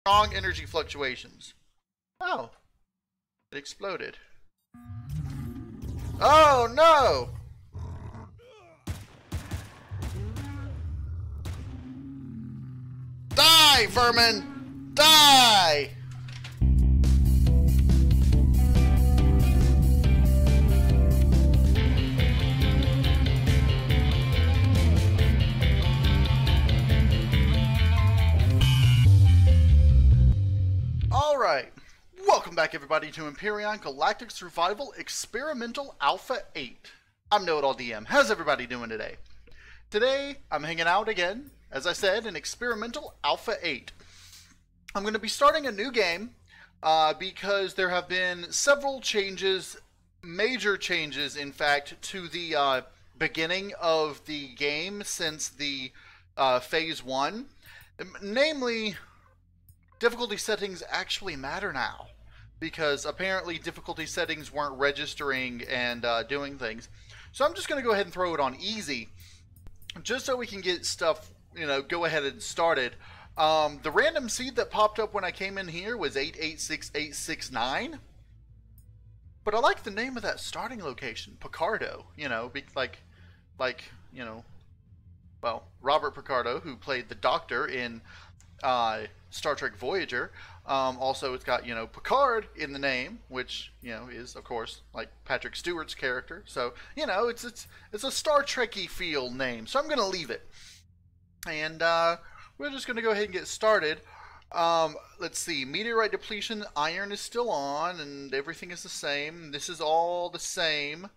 Strong energy fluctuations. Oh. It exploded. Oh no! Die, vermin! Die! Alright, welcome back everybody to Empyrion Galactic Survival Experimental Alpha 8. I'm KnowItAllDM. How's everybody doing today? Today, I'm hanging out again, as I said, in Experimental Alpha 8. I'm going to be starting a new game because there have been several changes, major changes in fact, to the beginning of the game since the Phase 1. Namely, difficulty settings actually matter now, because apparently difficulty settings weren't registering and doing things. So I'm just going to go ahead and throw it on easy, just so we can get stuff, go ahead and started. The random seed that popped up when I came in here was 886869, but I like the name of that starting location, Picardo. Well, Robert Picardo, who played the Doctor in Star Trek Voyager. Also, it's got, Picard in the name, which, is, of course, like Patrick Stewart's character. So, it's a Star Trek-y feel name. So I'm going to leave it. And we're just going to go ahead and get started. Let's see. Meteorite depletion. Iron is still on, and everything is the same. This is all the same.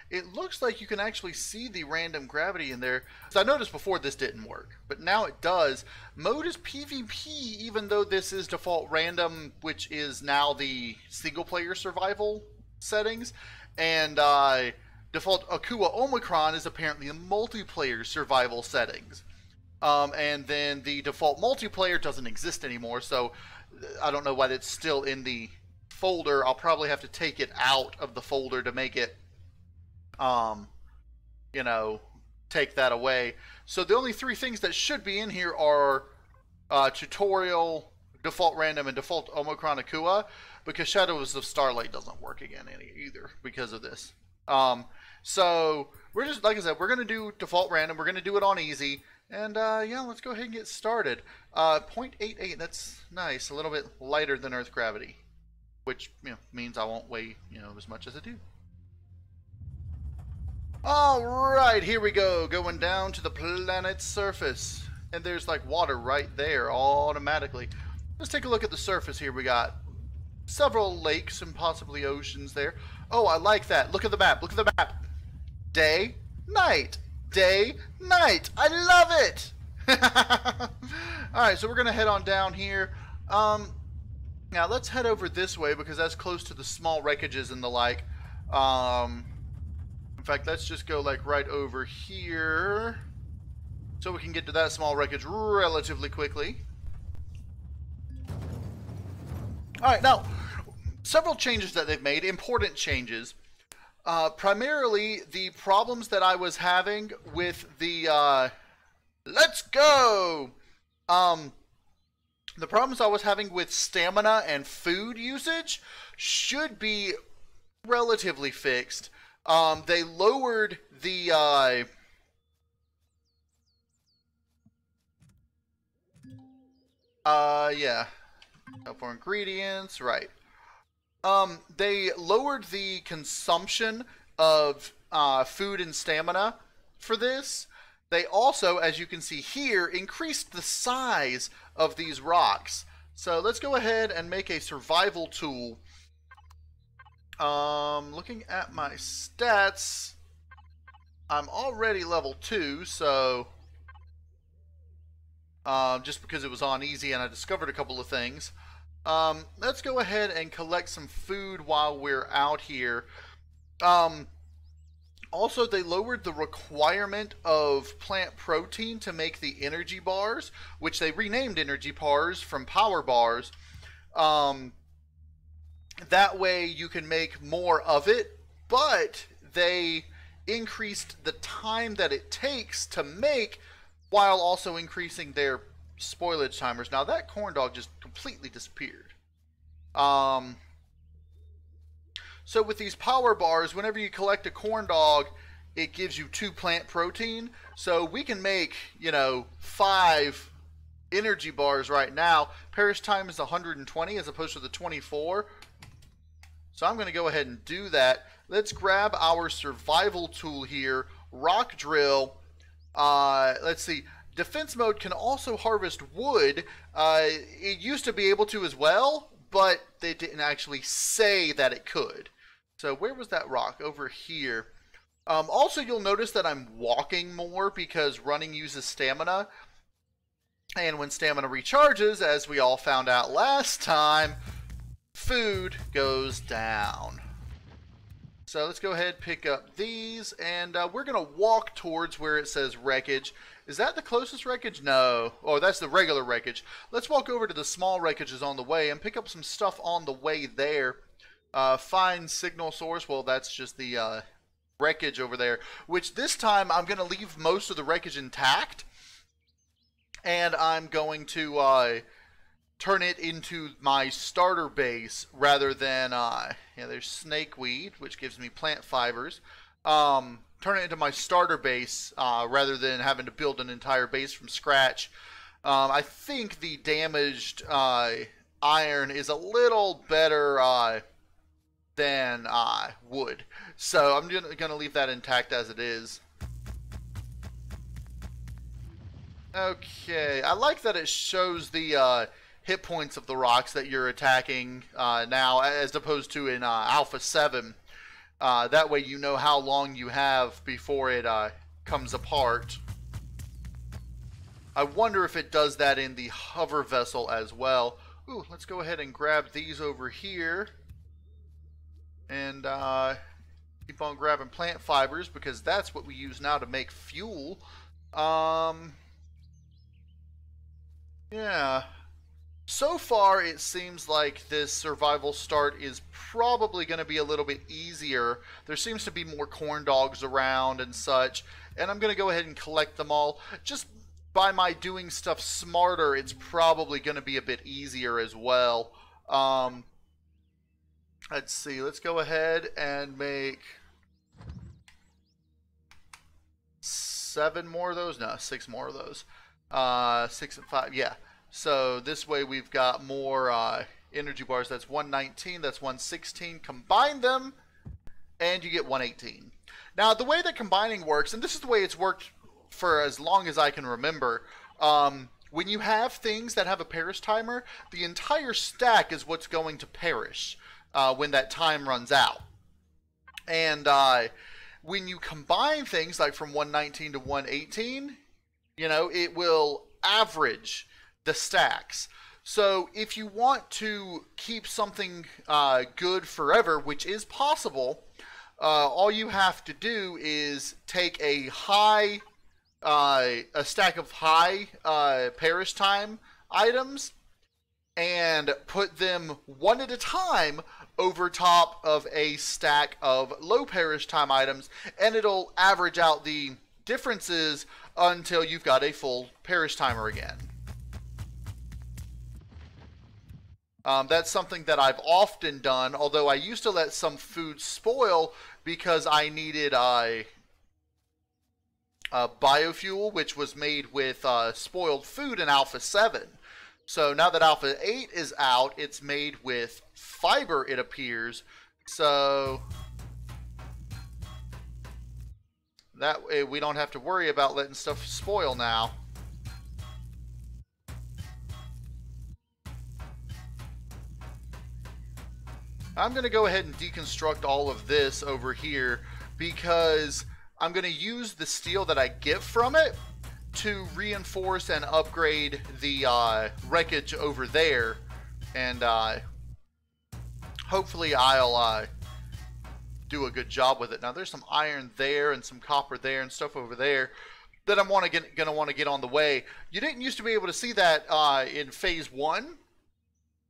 It looks like you can actually see the random gravity in there. So I noticed before this didn't work, but now it does. Mode is PvP, even though this is default random, which is now the single player survival settings. And default Akua Omicron is apparently the multiplayer survival settings. And then the default multiplayer doesn't exist anymore, so I don't know why it's still in the folder. I'll probably have to take it out of the folder to make it take that away. So the only three things that should be in here are tutorial, default random, and default Omicron Akua, because Shadows of Starlight doesn't work again either because of this. So we're just, like I said, we're going to do default random. We're going to do it on easy. And yeah, let's go ahead and get started. 0.88, that's nice. A little bit lighter than Earth gravity, which means I won't weigh as much as I do. Alright, here we go, going down to the planet's surface. And there's like water right there automatically. Let's take a look at the surface here. We got several lakes and possibly oceans there. Oh, I like that. Look at the map, look at the map. Day, night, day, night. I love it! Alright, so we're going to head on down here. Now let's head over this way because that's close to the small wreckages and the like. In fact, let's just go like right over here so we can get to that small wreckage relatively quickly. Alright, now, several changes that they've made, important changes. Primarily, the problems that I was having with the, let's go! The problems I was having with stamina and food usage should be relatively fixed. They lowered the, yeah, for ingredients, right. They lowered the consumption of, food and stamina for this. They also, as you can see here, increased the size of these rocks. So let's go ahead and make a survival tool. Looking at my stats, I'm already level 2, so just because it was on easy and I discovered a couple of things. Let's go ahead and collect some food while we're out here. Also, they lowered the requirement of plant protein to make the energy bars, which they renamed energy bars from power bars. That way you can make more of it, but they increased the time that it takes to make while also increasing their spoilage timers. Now that corn dog just completely disappeared. So with these power bars, whenever you collect a corn dog, it gives you 2 plant protein. So we can make, you know, 5 energy bars right now. Perish time is 120 as opposed to the 24. So I'm going to go ahead and do that. Let's grab our survival tool here, rock drill. Let's see. Defense mode can also harvest wood. It used to be able to as well, but they didn't actually say that it could. So where was that rock? Over here. Also, you'll notice that I'm walking more because running uses stamina. And when stamina recharges, as we all found out last time, food goes down. So let's go ahead, pick up these, and we're going to walk towards where it says Wreckage. Is that the closest Wreckage? No. Oh, that's the regular Wreckage. Let's walk over to the small Wreckages on the way and pick up some stuff on the way there. Find signal source. Well, that's just the Wreckage over there, which this time I'm going to leave most of the Wreckage intact, and I'm going to turn it into my starter base rather than, yeah, there's snakeweed, which gives me plant fibers. Turn it into my starter base rather than having to build an entire base from scratch. I think the damaged iron is a little better than wood. So I'm going to leave that intact as it is. Okay, I like that it shows the hit points of the rocks that you're attacking now, as opposed to in Alpha 7. That way you know how long you have before it comes apart. I wonder if it does that in the hover vessel as well. Ooh, let's go ahead and grab these over here. And keep on grabbing plant fibers because that's what we use now to make fuel. Yeah. So far, it seems like this survival start is probably going to be a little bit easier. There seems to be more corn dogs around and such. And I'm going to go ahead and collect them all. Just by my doing stuff smarter, it's probably going to be a bit easier as well. Let's see. Let's go ahead and make 7 more of those. No, 6 more of those. 6 and 5. Yeah. So this way we've got more energy bars. That's 119. That's 116. Combine them, and you get 118. Now, the way that combining works, and this is the way it's worked for as long as I can remember, when you have things that have a perish timer, the entire stack is what's going to perish when that time runs out. And when you combine things like from 119 to 118, you know, it will average the stacks. So if you want to keep something good forever, which is possible, all you have to do is take a stack of high perish time items and put them one at a time over top of a stack of low perish time items, and it'll average out the differences until you've got a full perish timer again. That's something that I've often done, although I used to let some food spoil because I needed biofuel, which was made with spoiled food in Alpha 7. So now that Alpha 8 is out, it's made with fiber, it appears. So that way we don't have to worry about letting stuff spoil now. I'm going to go ahead and deconstruct all of this over here because I'm going to use the steel that I get from it to reinforce and upgrade the wreckage over there, and hopefully I'll do a good job with it. Now there's some iron there and some copper there and stuff over there that I'm gonna want to get on the way. You didn't used to be able to see that in phase 1,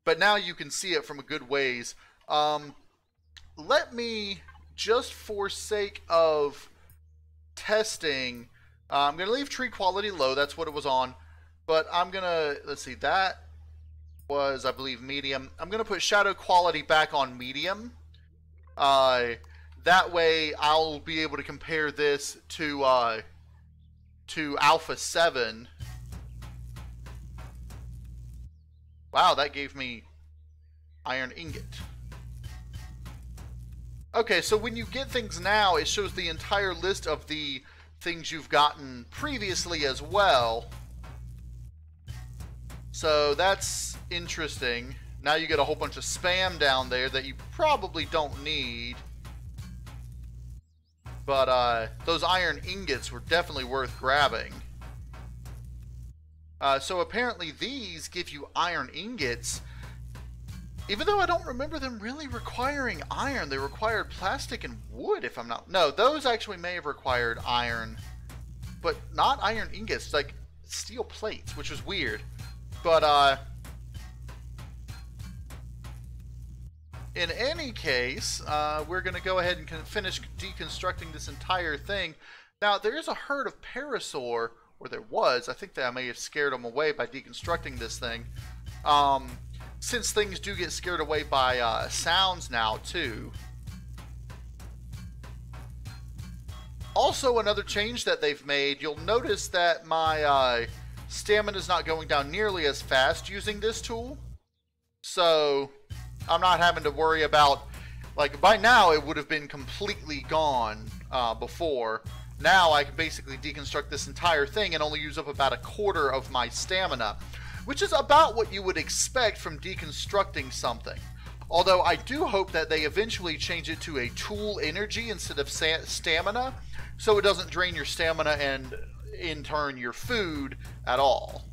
but now you can see it from a good ways. Let me, just for sake of testing, I'm going to leave tree quality low. That's what it was on. But I'm gonna, let's see, that was, I believe, medium. I'm gonna put shadow quality back on medium. That way I'll be able to compare this to Alpha 7. Wow, that gave me iron ingot. Okay, so when you get things now, it shows the entire list of the things you've gotten previously as well. So that's interesting. Now you get a whole bunch of spam down there that you probably don't need. But those iron ingots were definitely worth grabbing. So apparently these give you iron ingots. Even though I don't remember them really requiring iron, they required plastic and wood, if I'm not... No, those actually may have required iron, but not iron ingots, like steel plates, which was weird. But, in any case, we're going to go ahead and finish deconstructing this entire thing. Now, there is a herd of parasaur, or there was. I think that I may have scared them away by deconstructing this thing. Since things do get scared away by sounds now, too. Also, another change that they've made, you'll notice that my stamina is not going down nearly as fast using this tool. So, I'm not having to worry about, like, by now it would have been completely gone before. Now I can basically deconstruct this entire thing and only use up about a quarter of my stamina, which is about what you would expect from deconstructing something. Although I do hope that they eventually change it to a tool energy instead of stamina, so it doesn't drain your stamina and in turn your food at all.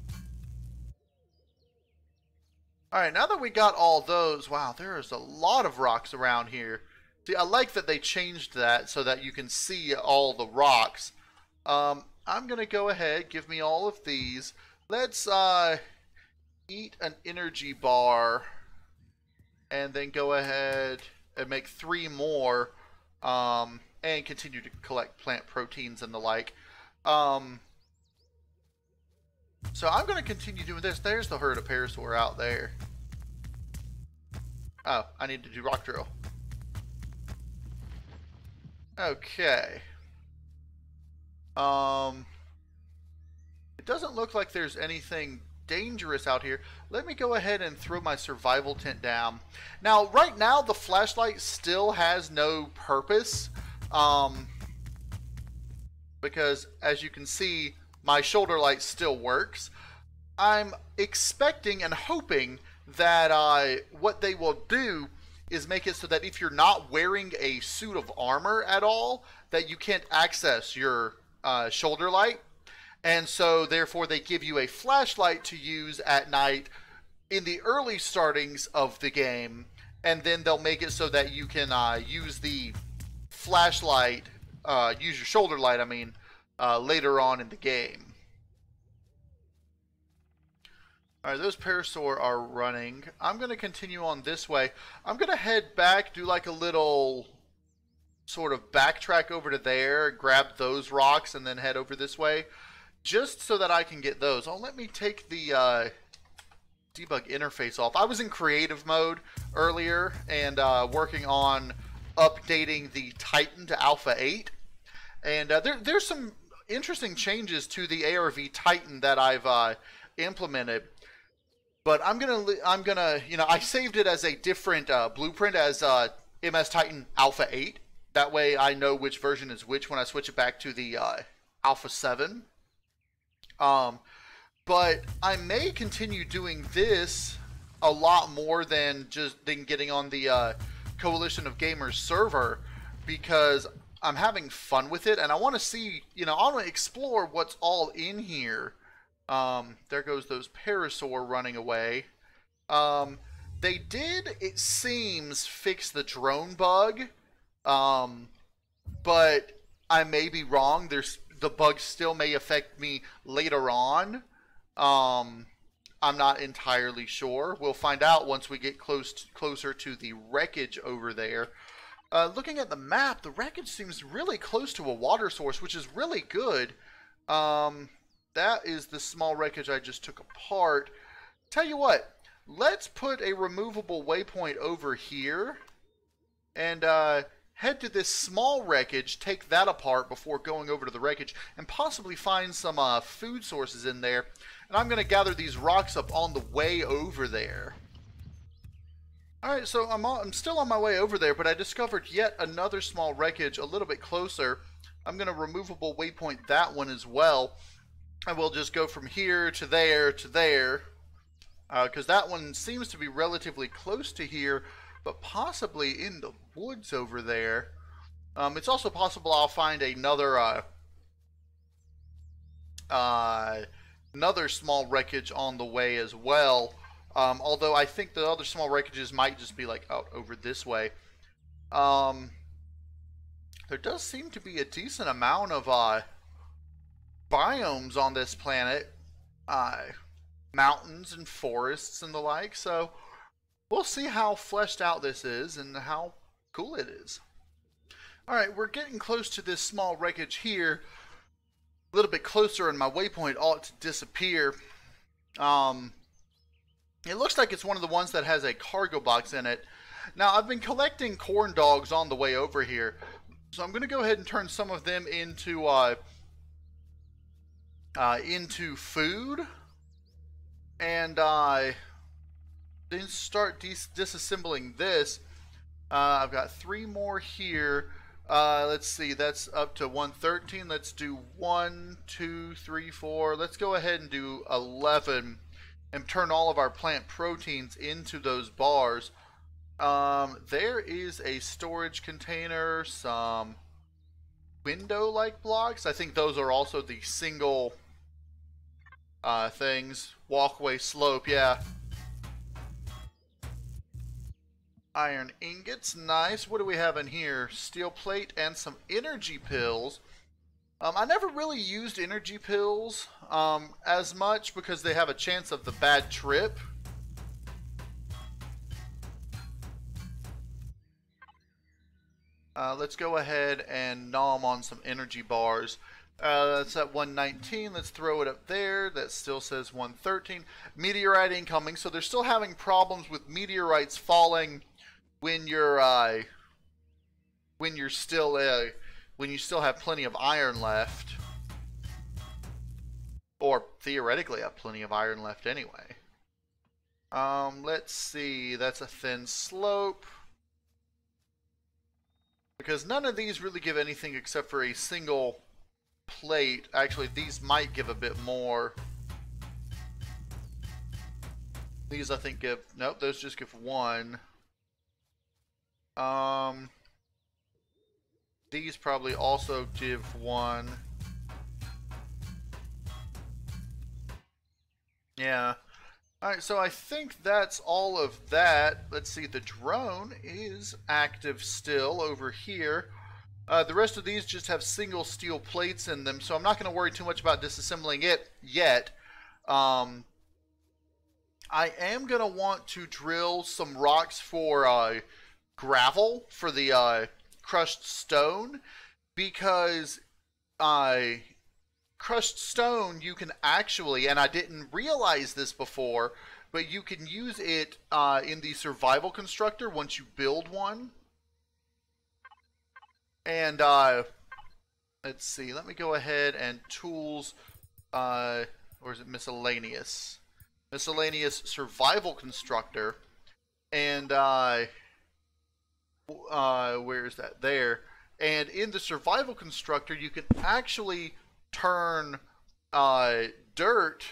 Alright, now that we got all those, wow, there is a lot of rocks around here. See, I like that they changed that so that you can see all the rocks. I'm going to go ahead, give me all of these. Let's eat an energy bar and then go ahead and make 3 more and continue to collect plant proteins and the like. So I'm going to continue doing this. There's the herd of parasaur out there. Oh, I need to do rock drill. Okay. It doesn't look like there's anything dangerous out here. Let me go ahead and throw my survival tent down. Now, right now, the flashlight still has no purpose. Because, as you can see, my shoulder light still works. I'm expecting and hoping that what they will do is make it so that if you're not wearing a suit of armor at all, that you can't access your shoulder light. And so, therefore, they give you a flashlight to use at night in the early startings of the game. And then they'll make it so that you can use the flashlight, use your shoulder light, I mean, later on in the game. Alright, those parasaur are running. I'm going to continue on this way. I'm going to head back, do like a little sort of backtrack over to there, grab those rocks, and then head over this way. Just so that I can get those. Oh, let me take the debug interface off. I was in creative mode earlier and working on updating the Titan to Alpha 8. And there's some interesting changes to the ARV Titan that I've implemented. But I'm gonna, you know, I saved it as a different blueprint as MS Titan Alpha 8. That way I know which version is which when I switch it back to the Alpha 7. But I may continue doing this a lot more than getting on the Coalition of Gamers server, because I'm having fun with it and I want to see, you know, I want to explore what's all in here. There goes those parasaur running away. They did, it seems, fix the drone bug, but I may be wrong. The bug still may affect me later on. I'm not entirely sure. We'll find out once we get closer to the wreckage over there. Looking at the map, the wreckage seems really close to a water source, which is really good. that is the small wreckage I just took apart. Tell you what, let's put a removable waypoint over here and head to this small wreckage, take that apart before going over to the wreckage, and possibly find some food sources in there. And I'm going to gather these rocks up on the way over there. Alright, so I'm still on my way over there, but I discovered yet another small wreckage a little bit closer. I'm going to removable waypoint that one as well. And we'll just go from here to there to there. Because that one seems to be relatively close to here, but possibly in the woods over there. It's also possible I'll find another another small wreckage on the way as well. Although I think the other small wreckages might just be like out over this way. There does seem to be a decent amount of biomes on this planet. Mountains and forests and the like. So we'll see how fleshed out this is and how cool it is. Alright, we're getting close to this small wreckage here. A little bit closer and my waypoint ought to disappear. It looks like it's one of the ones that has a cargo box in it. Now, I've been collecting corn dogs on the way over here, so I'm going to go ahead and turn some of them into food, and then start disassembling this. I've got 3 more here. Let's see, that's up to 113. Let's do 1, 2, 3, 4. Let's go ahead and do 11. And turn all of our plant proteins into those bars. There is a storage container, some window-like blocks. I think those are also the single things. Walkway slope, yeah. Iron ingots, nice. What do we have in here? Steel plate and some energy pills. I never really used energy pills as much because they have a chance of the bad trip. Let's go ahead and nom on some energy bars. That's at 119. Let's throw it up there. That still says 113. Meteorite incoming. So they're still having problems with meteorites falling when you're still when you still have plenty of iron left. Or theoretically have plenty of iron left anyway. Let's see, that's a thin slope. Because none of these really give anything except for a single plate. Actually, these might give a bit more. These I think give, nope, those just give 1. These probably also give 1. Yeah. Alright, so I think that's all of that. Let's see, the drone is active still over here. The rest of these just have single steel plates in them, so I'm not going to worry too much about disassembling it yet. I am going to want to drill some rocks for gravel for the crushed stone, because crushed stone you can actually, and I didn't realize this before, but you can use it in the survival constructor once you build one. And let's see, let me go ahead and tools, or is it miscellaneous? Miscellaneous survival constructor. And where is that? There. And in the survival constructor, you can actually turn dirt.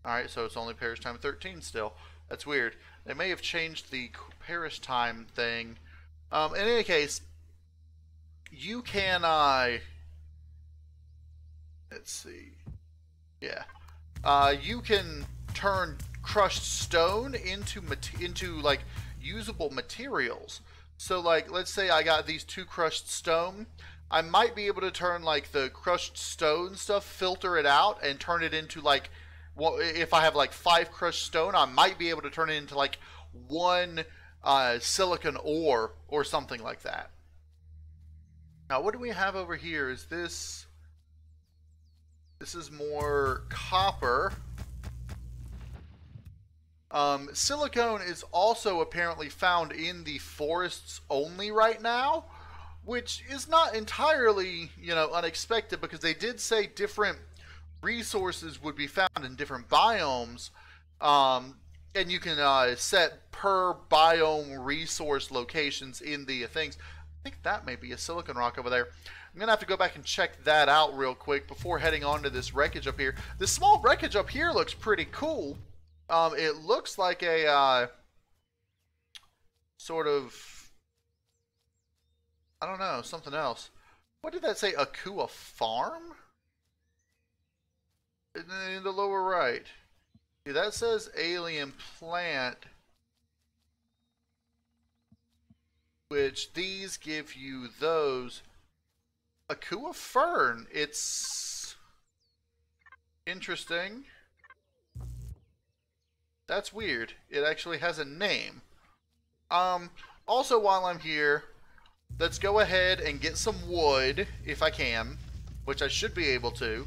Alright, so it's only parish time 13 still. That's weird. They may have changed the parish time thing. In any case, you can, let's see. Yeah. You can turn crushed stone into like usable materials. So like, let's say I got these 2 crushed stone, I might be able to turn like the crushed stone stuff, filter it out and turn it into like, well, if I have like 5 crushed stone, I might be able to turn it into like 1 silicon ore or something like that. Now, what do we have over here? Is this... This is more copper. Silicone is also apparently found in the forests only right now, which is not entirely, you know, unexpected, because they did say different resources would be found in different biomes, and you can set per biome resource locations in the things. I think that may be a silicon rock over there. I'm going to have to go back and check that out real quick before heading on to this wreckage up here. This small wreckage up here looks pretty cool. It looks like a sort of, I don't know, something else. What did that say? Akua Farm? In the lower right. See, that says alien plant, which these give you those. Akua Fern. It's interesting. That's weird. It actually has a name. Also, while I'm here, let's go ahead and get some wood, if I can, which I should be able to.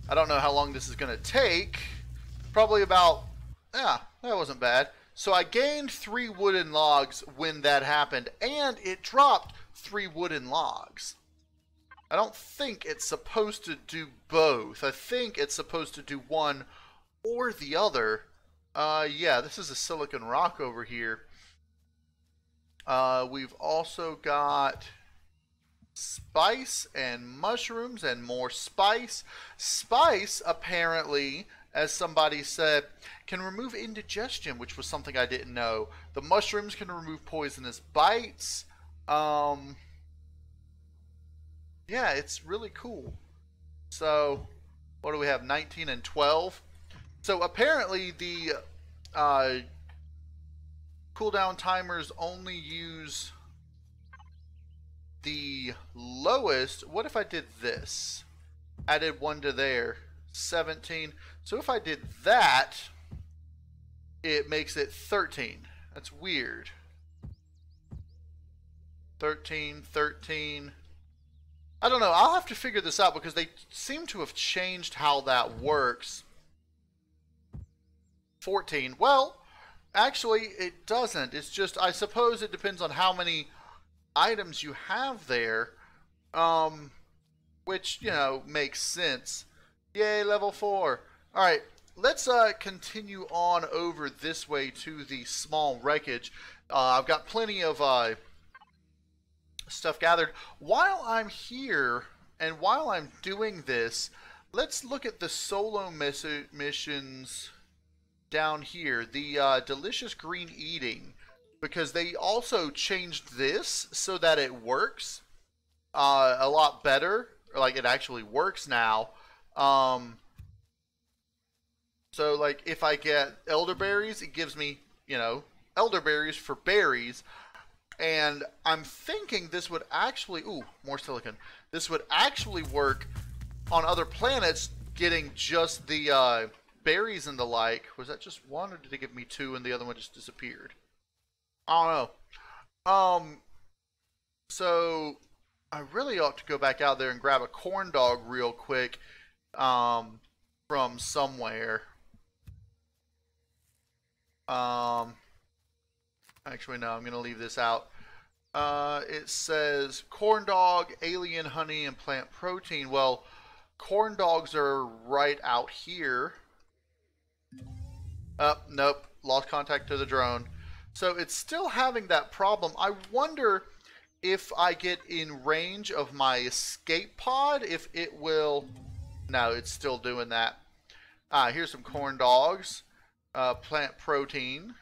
I don't know how long this is going to take. Probably about, yeah, that wasn't bad. So I gained 3 wooden logs when that happened, and it dropped 3 wooden logs. I don't think it's supposed to do both. I think it's supposed to do one or the other. Yeah, this is a silicon rock over here. We've also got spice and mushrooms and more spice. Spice, apparently, as somebody said, can remove indigestion, which was something I didn't know. The mushrooms can remove poisonous bites. Yeah, it's really cool. So, what do we have? 19 and 12. So apparently the cooldown timers only use the lowest. What if I did this? Added 1 to there. 17. So if I did that, it makes it 13. That's weird. 13, 13. I don't know. I'll have to figure this out, because they seem to have changed how that works. 14. Well, actually, it doesn't. It's just, I suppose it depends on how many items you have there, which, you know, makes sense. Yay, level 4. All right, let's continue on over this way to the small wreckage. I've got plenty of stuff gathered. While I'm here and while I'm doing this, let's look at the solo missions down here. The delicious green eating, because they also changed this so that it works a lot better. Like, it actually works now. So, like, if I get elderberries, it gives me, you know, elderberries for berries. And I'm thinking this would actually, ooh, more silicon. This would actually work on other planets, getting just the berries and the like. Was that just 1, or did it give me 2 and the other one just disappeared? I don't know. So I really ought to go back out there and grab a corn dog real quick, from somewhere. Actually, no, I'm going to leave this out. It says corn dog, alien honey, and plant protein. Well, corn dogs are right out here. Nope, lost contact to the drone. So it's still having that problem. I wonder if I get in range of my escape pod, if it will... No, it's still doing that. Here's some corn dogs. Plant protein.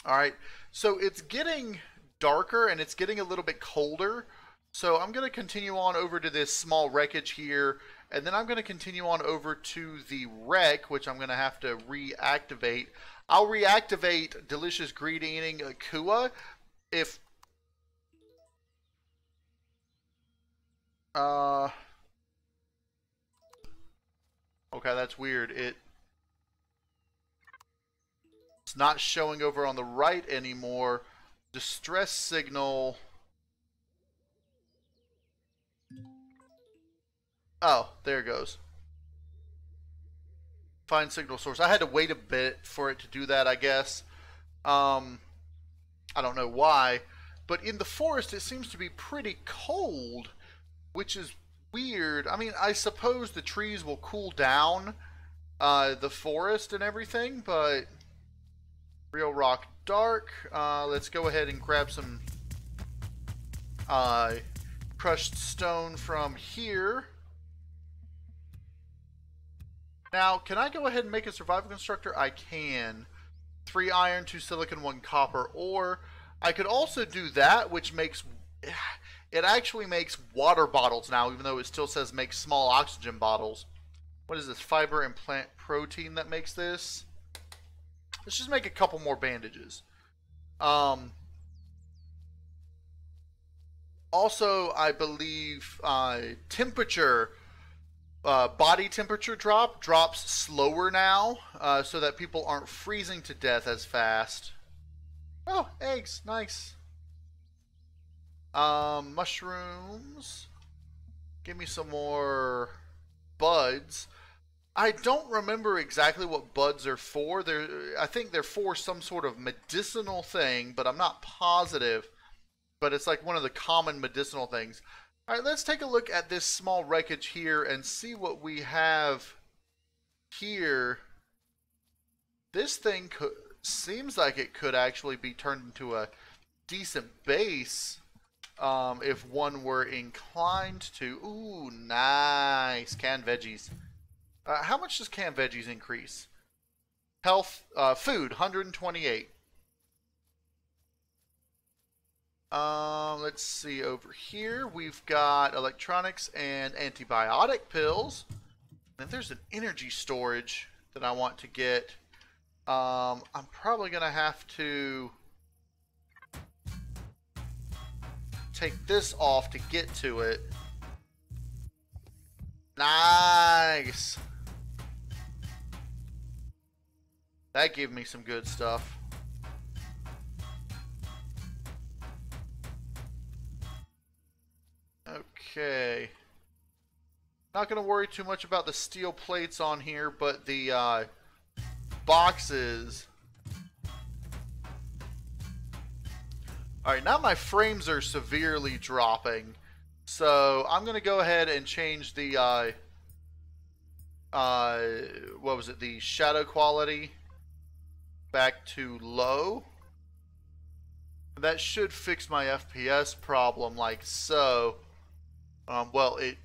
Alright, so it's getting darker and it's getting a little bit colder. So I'm going to continue on over to this small wreckage here, and then I'm going to continue on over to the wreck, which I'm going to have to reactivate. I'll reactivate Delicious Green Eating Akua if... Okay, that's weird. It's not showing over on the right anymore. Distress signal. Oh, there it goes. Find signal source. I had to wait a bit for it to do that, I guess. I don't know why. But in the forest, it seems to be pretty cold, which is weird. I mean, I suppose the trees will cool down the forest and everything, but real rock dark. Let's go ahead and grab some crushed stone from here. Now, can I go ahead and make a survival constructor? I can. 3 iron, 2 silicon, 1 copper ore. I could also do that, which makes... It actually makes water bottles now, even though it still says make small oxygen bottles. What is this? Fiber and plant protein that makes this? Let's just make a couple more bandages. Also, I believe temperature... body temperature drops slower now, so that people aren't freezing to death as fast. Oh, eggs, nice. Mushrooms. Give me some more buds. I don't remember exactly what buds are for. I think they're for some sort of medicinal thing, but I'm not positive. But it's like one of the common medicinal things. Alright, let's take a look at this small wreckage here and see what we have here. This thing seems like it could actually be turned into a decent base if one were inclined to. Ooh, nice. Canned veggies. How much does canned veggies increase? Health, food, 128. Let's see over here. We've got electronics and antibiotic pills. And there's an energy storage that I want to get. I'm probably going to have to take this off to get to it. Nice. That gave me some good stuff. Okay. Not going to worry too much about the steel plates on here, but the boxes. Alright, now my frames are severely dropping. So I'm going to go ahead and change the, what was it, the shadow quality back to low. That should fix my FPS problem like so. Well, it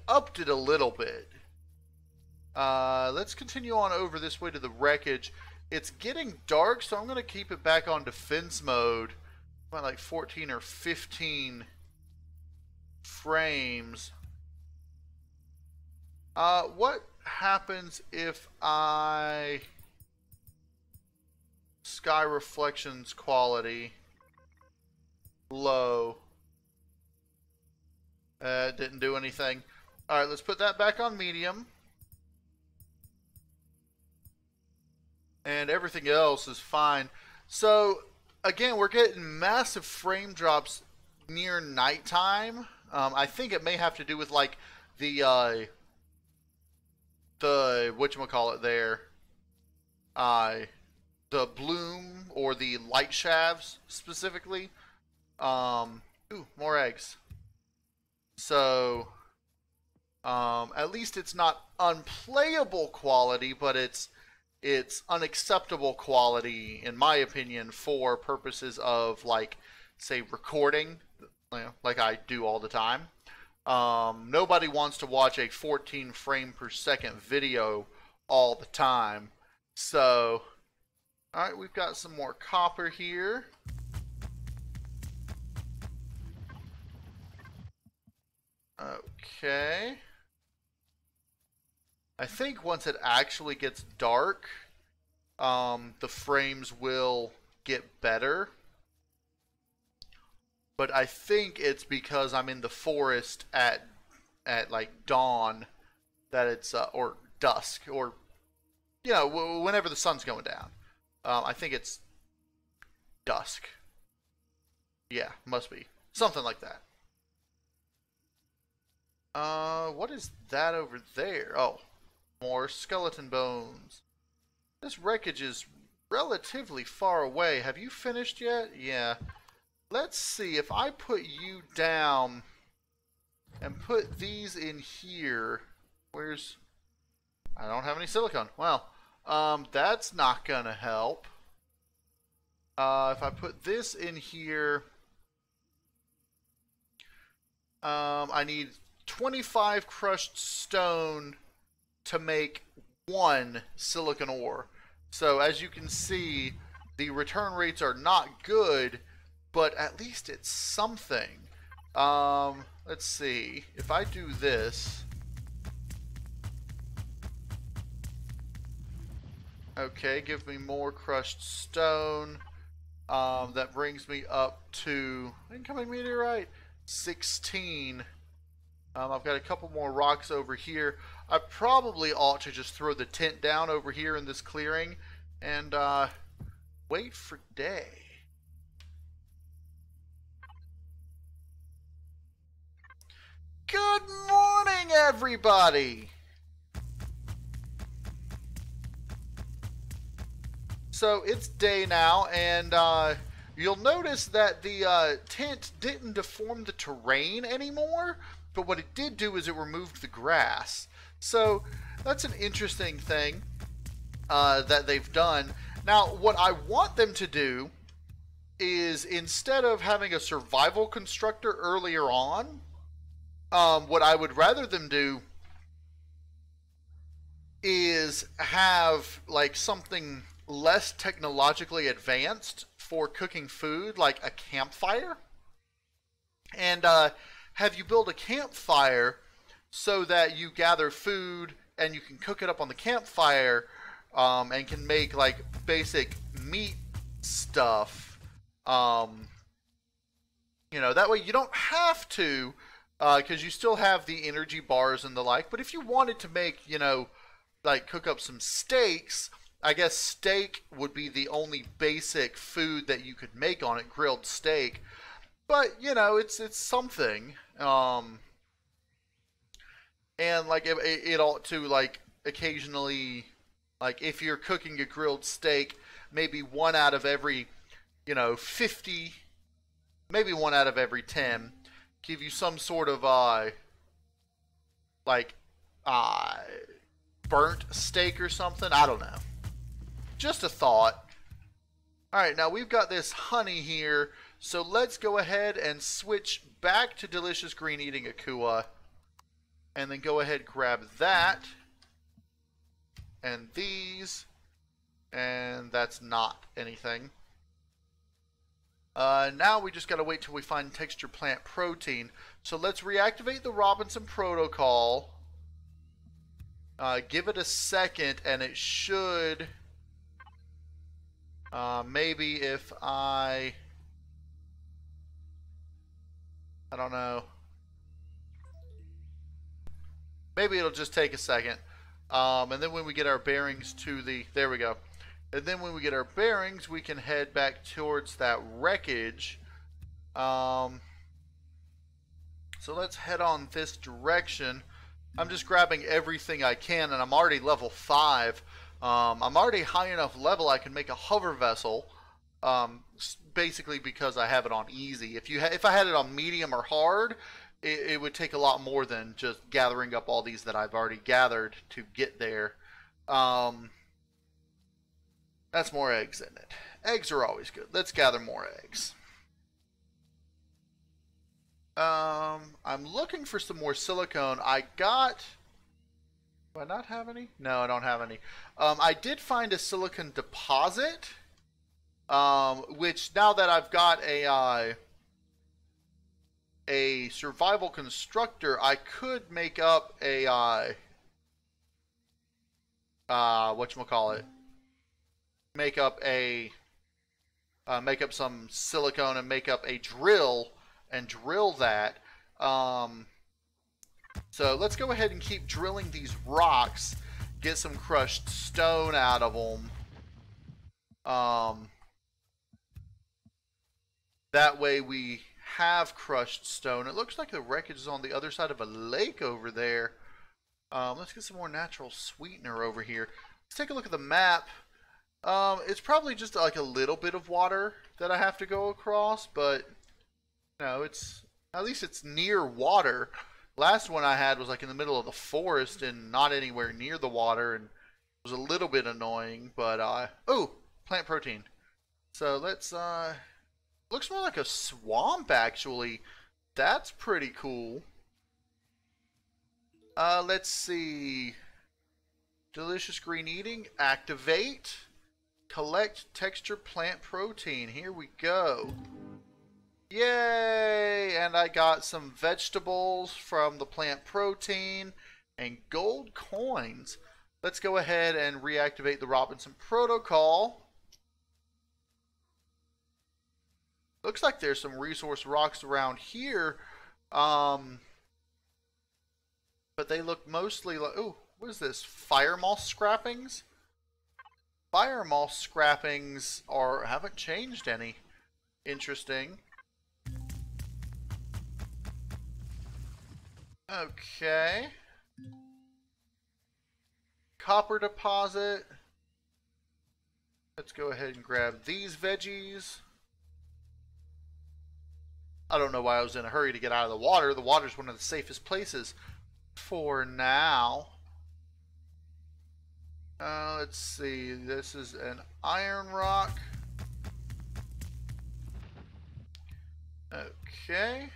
upped it a little bit. Let's continue on over this way to the wreckage. It's getting dark, so I'm going to keep it back on defense mode. About like 14 or 15 frames. What happens if I... Sky reflections quality low? Didn't do anything. Alright, let's put that back on medium. And everything else is fine. So, again, we're getting massive frame drops near nighttime. I think it may have to do with, like, the whatchamacallit there. The bloom or the light shafts, specifically. Ooh, more eggs. So, at least it's not unplayable quality, but it's unacceptable quality, in my opinion, for purposes of, like, say, recording, you know, like I do all the time. Nobody wants to watch a 14 frame per second video all the time. So, alright, we've got some more copper here. Okay. I think once it actually gets dark, the frames will get better. But I think it's because I'm in the forest at like dawn that it's or dusk, or you know, whenever the sun's going down. I think it's dusk. Yeah, must be. Something like that. What is that over there? Oh, more skeleton bones. This wreckage is relatively far away. Have you finished yet? Yeah. Let's see, if I put you down and put these in here. Where's... I don't have any silicone. Well, that's not gonna help. If I put this in here, I need 25 crushed stone to make 1 silicon ore. So as you can see, the return rates are not good, but at least it's something. Let's see. If I do this... Okay, give me more crushed stone. That brings me up to incoming meteorite 16. I've got a couple more rocks over here. I probably ought to just throw the tent down over here in this clearing and wait for day. Good morning, everybody! So it's day now, and you'll notice that the tent didn't deform the terrain anymore, but what it did do is it removed the grass. So that's an interesting thing that they've done. Now, what I want them to do is, instead of having a survival constructor earlier on, what I would rather them do is have like something less technologically advanced for cooking food, like a campfire, and have you build a campfire so that you gather food and you can cook it up on the campfire, and can make like basic meat stuff. You know, that way you don't have to, because you still have the energy bars and the like. But if you wanted to make, you know, like cook up some steaks, I guess steak would be the only basic food that you could make on it, grilled steak. But, you know, it's something. And, like, it ought to, like, occasionally, like, if you're cooking a grilled steak, maybe 1 out of every, you know, 50, maybe 1 out of every 10, give you some sort of, like, burnt steak or something. I don't know. Just a thought. Alright, now we've got this honey here, so let's go ahead and switch back to delicious green eating Akua, and then go ahead and grab that, and these, and that's not anything. Now we just gotta wait till we find texture plant protein. So let's reactivate the Robinson protocol, give it a second, and it should... maybe if I don't know. Maybe it'll just take a second. And then when we get our bearings to the... There we go. And then when we get our bearings, we can head back towards that wreckage. So let's head on this direction. I'm just grabbing everything I can, and I'm already level 5. I'm already high enough level I can make a hover vessel, basically because I have it on easy. If I had it on medium or hard, it would take a lot more than just gathering up all these that I've already gathered to get there. That's more eggs in it. Eggs are always good. Let's gather more eggs. I'm looking for some more silicone. Do I not have any? No, I don't have any. I did find a silicon deposit, which now that I've got a survival constructor, I could make up a whatchamacallit? Make up some silicone and make up a drill and drill that. So let's go ahead and keep drilling these rocks, get some crushed stone out of them. Um, that way we have crushed stone. It looks like the wreckage is on the other side of a lake over there. Let's get some more natural sweetener over here. Let's take a look at the map. It's probably just like a little bit of water that I have to go across, but no, it's at least it's near water. Last one I had was like in the middle of the forest and not anywhere near the water, and it was a little bit annoying. But oh, plant protein. So let's looks more like a swamp actually. That's pretty cool. Let's see. Delicious green eating. Activate. Collect texture plant protein. Here we go. Yay! And I got some vegetables from the plant protein and gold coins. Let's go ahead and reactivate the Robinson Protocol. Looks like there's some resource rocks around here. But they look mostly like... Oh, what is this? Fire moss scrappings? Fire moss scrappings haven't changed any. Interesting. Okay. Copper deposit. Let's go ahead and grab these veggies. I don't know why I was in a hurry to get out of the water. The water's one of the safest places for now. Let's see. This is an iron rock. Okay.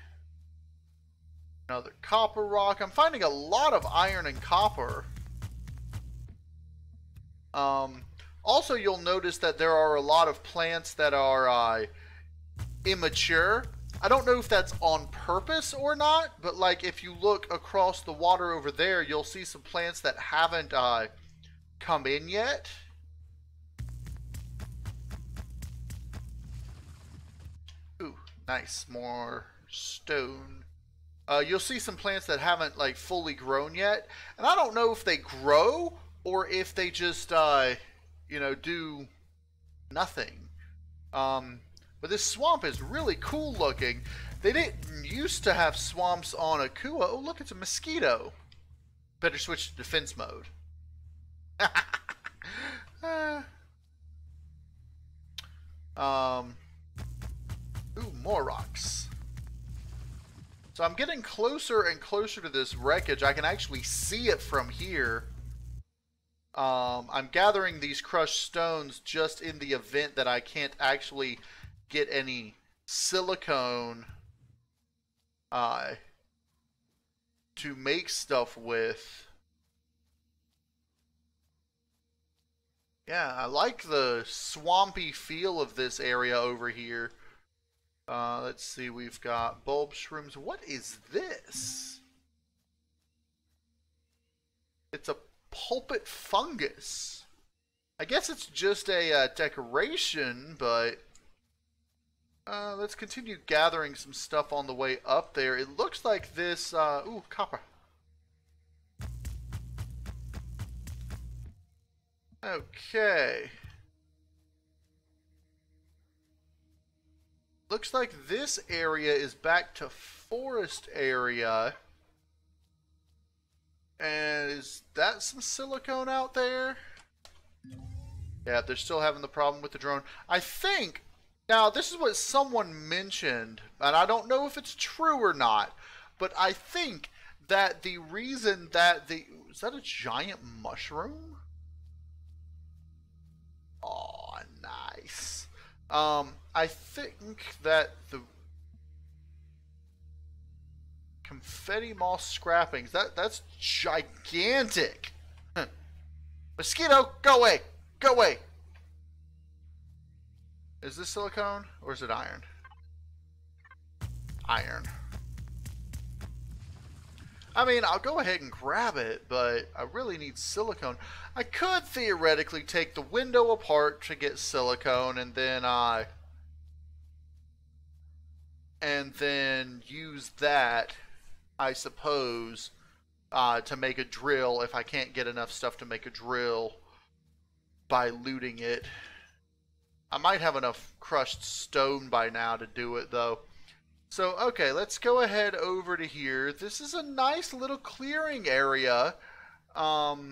Another copper rock. I'm finding a lot of iron and copper. Also, you'll notice that there are a lot of plants that are immature. I don't know if that's on purpose or not, but like if you look across the water over there, you'll see some plants that haven't come in yet. Ooh, nice. More stone. You'll see some plants that haven't like fully grown yet, and I don't know if they grow or if they just you know, do nothing. But this swamp is really cool looking. They didn't used to have swamps on Akua. Oh, look, it's a mosquito. Better switch to defense mode. Ooh, more rocks. So I'm getting closer and closer to this wreckage. I can actually see it from here. I'm gathering these crushed stones just in the event that I can't actually get any silicone to make stuff with. Yeah, I like the swampy feel of this area over here. Let's see, we've got bulb shrooms. What is this? It's a pulpit fungus. I guess it's just a decoration, but let's continue gathering some stuff on the way up there. It looks like this, ooh, copper. Okay. Looks like this area is back to forest area. And is that some silicone out there? Yeah, they're still having the problem with the drone. I think, now this is what someone mentioned, and I don't know if it's true or not, but I think that the reason that is that a giant mushroom? Oh, nice. I think that the confetti moss scrappings, that's gigantic. Mosquito, go away! Go away! Is this silicone or is it iron? Iron. I mean, I'll go ahead and grab it, but I really need silicone. I could theoretically take the window apart to get silicone and then use that, I suppose, to make a drill if I can't get enough stuff to make a drill by looting it. I might have enough crushed stone by now to do it, though. So, okay, let's go ahead over to here. This is a nice little clearing area. So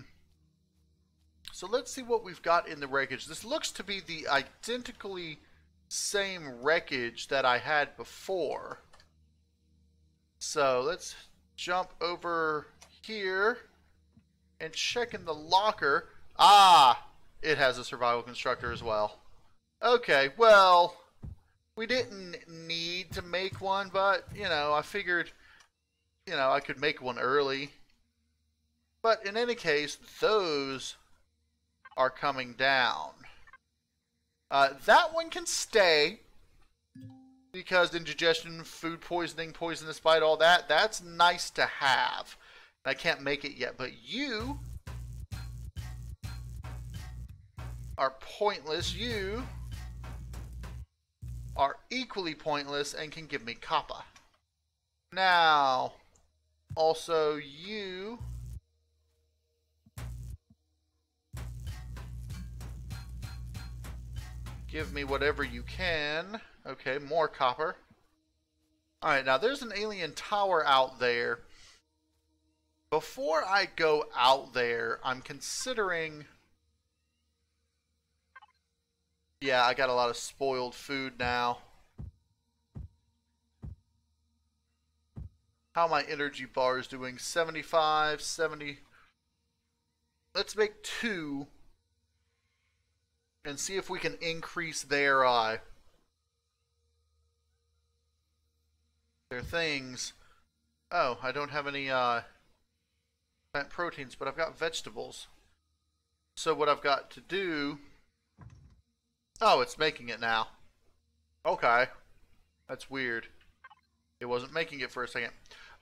let's see what we've got in the wreckage. This looks to be the identically same wreckage that I had before. So let's jump over here and check in the locker. Ah, it has a survival constructor as well. Okay, well, we didn't need to make one, but, you know, I figured, you know, I could make one early. But in any case, those are coming down. That one can stay because indigestion, food poisoning, poisonous bite, all that, that's nice to have. I can't make it yet, but you are pointless. You are equally pointless and can give me copper. Now, also you give me whatever you can. Okay, more copper. Alright, now there's an alien tower out there. Before I go out there, I'm considering... Yeah, I got a lot of spoiled food now. How are my energy bars doing? 75, 70. Let's make 2 and see if we can increase their things. Oh, I don't have any plant proteins, but I've got vegetables. So what I've got to do... Oh, it's making it now. Okay. That's weird. It wasn't making it for a second.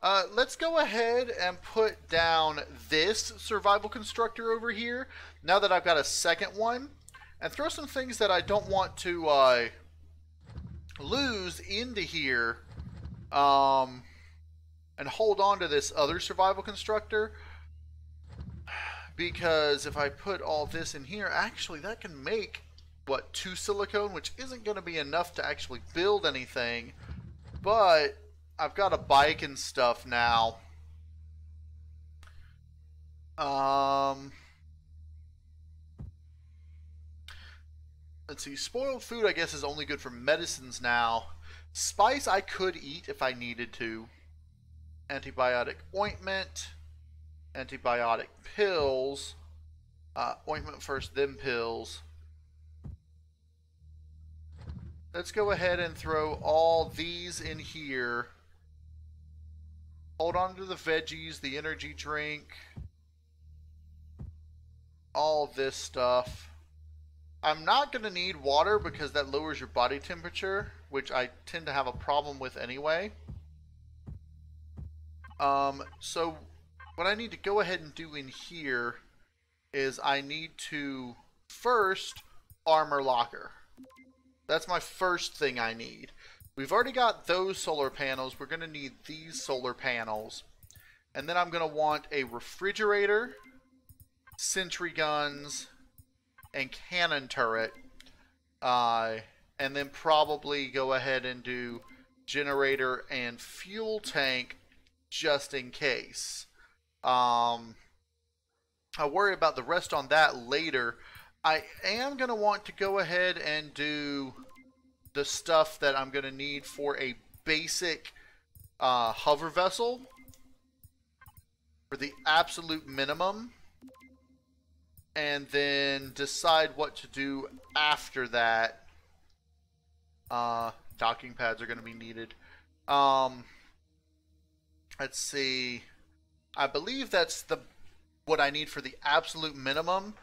Let's go ahead and put down this survival constructor over here, now that I've got a second one, and throw some things that I don't want to lose into here, and hold on to this other survival constructor, because if I put all this in here, actually that can make... what, 2 silicone, which isn't going to be enough to actually build anything, but I've got a bike and stuff now. Let's see, spoiled food I guess is only good for medicines now. Spice I could eat if I needed to. Antibiotic ointment, antibiotic pills, ointment first, then pills. Let's go ahead and throw all these in here. Hold on to the veggies, the energy drink, all this stuff. I'm not going to need water because that lowers your body temperature, which I tend to have a problem with anyway. So what I need to go ahead and do in here is I need to first armor locker. That's my first thing I need. We've already got those solar panels. We're going to need these solar panels. And then I'm going to want a refrigerator, sentry guns, and cannon turret. And then probably go ahead and do generator and fuel tank just in case. I'll worry about the rest on that later. I am going to want to go ahead and do the stuff that I'm going to need for a basic hover vessel for the absolute minimum, and then decide what to do after that. Docking pads are going to be needed. Let's see. I believe that's what I need for the absolute minimum.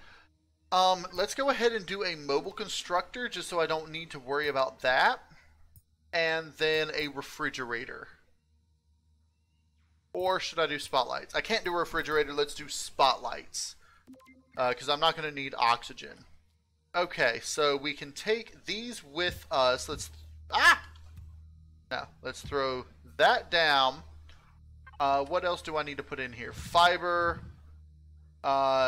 Let's go ahead and do a mobile constructor just so I don't need to worry about that. And then a refrigerator. Or should I do spotlights? I can't do a refrigerator. Let's do spotlights. Because I'm not going to need oxygen. Okay, so we can take these with us. Let's throw that down. What else do I need to put in here? Fiber,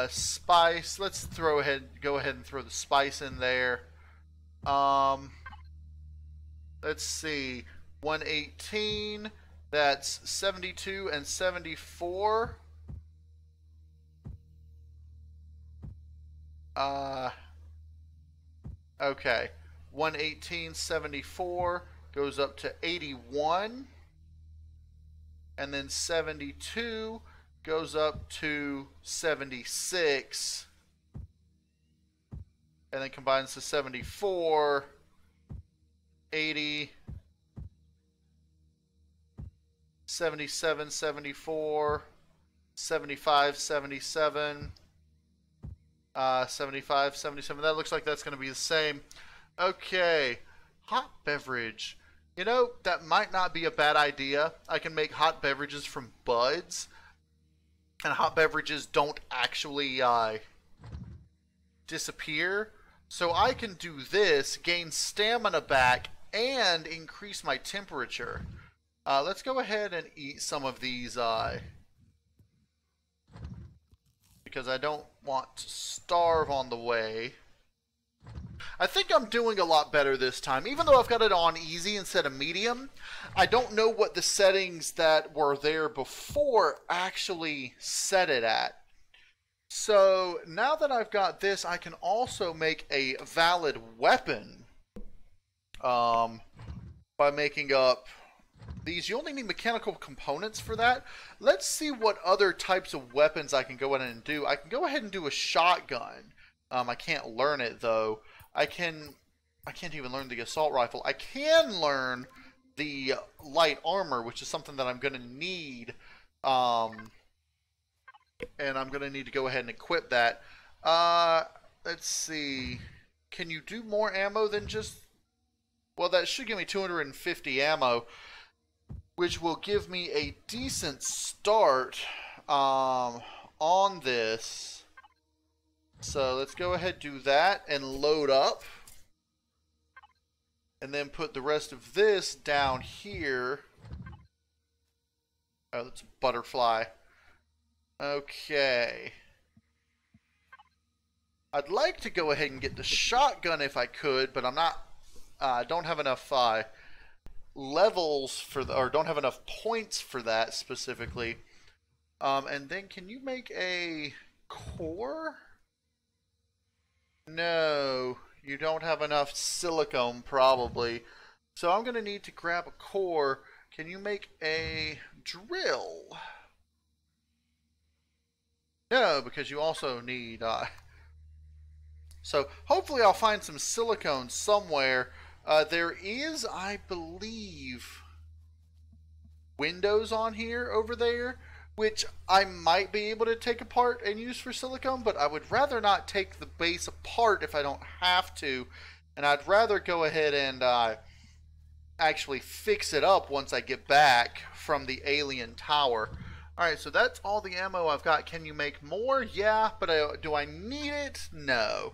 spice. Let's go ahead and throw the spice in there. Let's see. 118. That's 72 and 74. Okay. 118.74 goes up to 81. And then 72 goes up to 76. And then combines to 74, 80, 77, 74, 75, 77, 75, 77. That looks like that's going to be the same. Okay, hot beverage. You know, that might not be a bad idea. I can make hot beverages from buds. And hot beverages don't actually disappear. So I can do this, gain stamina back, and increase my temperature. Let's go ahead and eat some of these because I don't want to starve on the way. I think I'm doing a lot better this time. Even though I've got it on easy instead of medium, I don't know what the settings that were there before actually set it at. So now that I've got this, I can also make a valid weapon by making up these. You only need mechanical components for that. Let's see what other types of weapons I can go ahead and do. I can go ahead and do a shotgun. I can't learn it though. I can't even learn the assault rifle. I can learn the light armor, which is something that I'm going to need. And I'm going to need to go ahead and equip that. Let's see. Can you do more ammo than just... Well, that should give me 250 ammo, which will give me a decent start on this. So let's go ahead and do that and load up. And then put the rest of this down here. Oh, that's a butterfly. Okay. I'd like to go ahead and get the shotgun if I could, but I'm not... don't have enough levels for the... Or don't have enough points for that specifically. And then can you make a core? No, you don't have enough silicone probably. So I'm going to need to grab a core. Can you make a drill? No, because you also need... So hopefully I'll find some silicone somewhere. There is, I believe, windows on here over there, which I might be able to take apart and use for silicone, but I would rather not take the base apart if I don't have to, and I'd rather go ahead and actually fix it up once I get back from the alien tower. Alright, so that's all the ammo I've got. Can you make more? Yeah, but do I need it? No.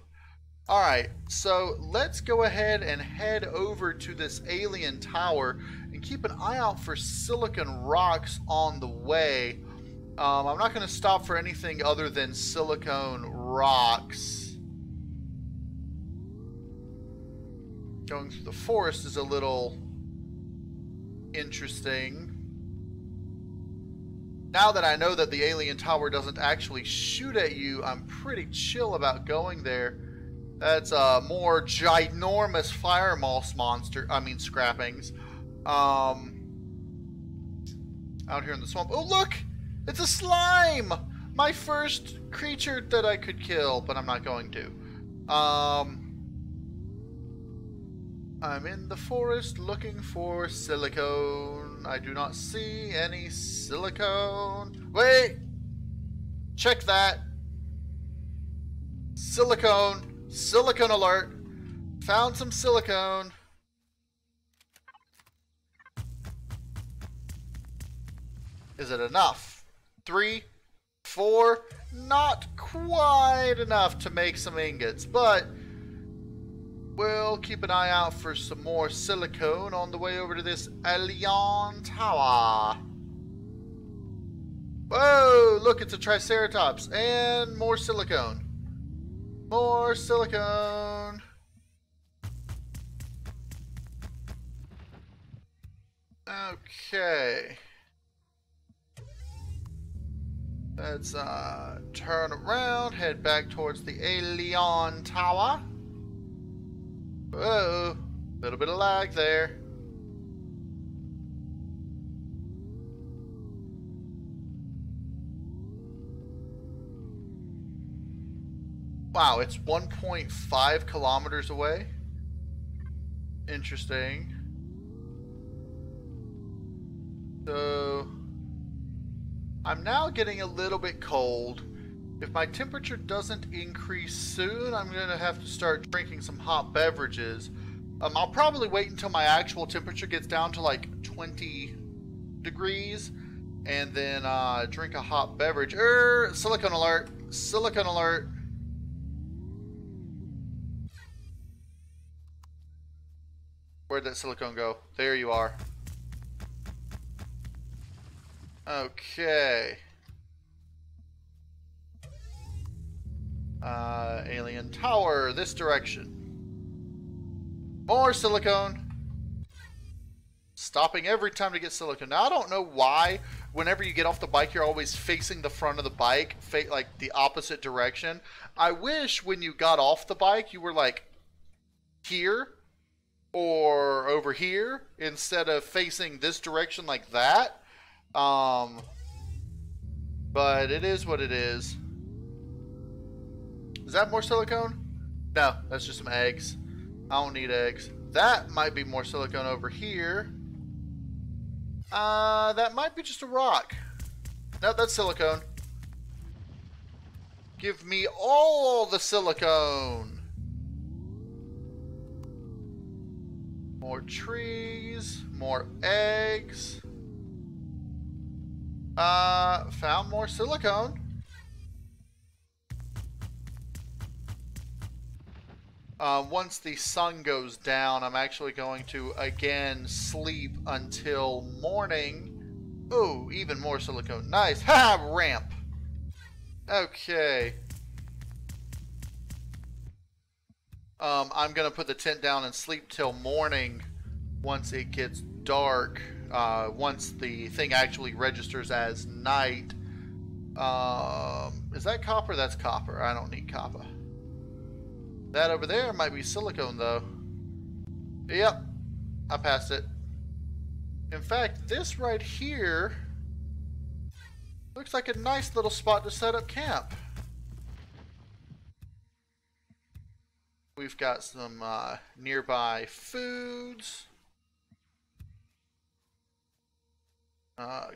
Alright, so let's go ahead and head over to this alien tower and keep an eye out for silicon rocks on the way. I'm not going to stop for anything other than silicone rocks. Going through the forest is a little interesting. Now that I know that the alien tower doesn't actually shoot at you, I'm pretty chill about going there. That's a more ginormous fire moss monster. I mean, scrappings. Out here in the swamp. Oh, look! It's a slime! My first creature that I could kill, but I'm not going to. I'm in the forest looking for silicone. I do not see any silicone. Wait! Check that! Silicone! Silicone alert! Found some silicone. Is it enough? 3, 4, not quite enough to make some ingots, but we'll keep an eye out for some more silicone on the way over to this alien tower. Whoa, look, it's a triceratops and more silicone. More silicone. Okay. Let's turn around, head back towards the Alien Tower. Whoa, little bit of lag there. Wow, it's 1.5 kilometers away. Interesting. So, I'm now getting a little bit cold. If my temperature doesn't increase soon, I'm going to have to start drinking some hot beverages. I'll probably wait until my actual temperature gets down to like 20 degrees and then drink a hot beverage. Silicone alert! Silicone alert! Where'd that silicone go? There you are. Okay. Alien Tower, this direction. More silicone. Stopping every time to get silicone. Now, I don't know why, whenever you get off the bike, you're always facing the front of the bike, like the opposite direction. I wish when you got off the bike, you were like here or over here instead of facing this direction like that. But it is what it is. Is that more silicone? No, that's just some eggs. I don't need eggs. That might be more silicone over here. That might be just a rock. No, that's silicone. Give me all the silicone. More trees, more eggs. Found more silicone. Once the sun goes down, I'm actually going to again sleep until morning. Oh, even more silicone. Nice. Ha! Ramp. Okay. I'm going to put the tent down and sleep till morning once it gets dark. Once the thing actually registers as night. Is that copper? That's copper. I don't need copper. That over there might be silicone, though. Yep. I passed it. In fact, this right here looks like a nice little spot to set up camp. We've got some nearby foods.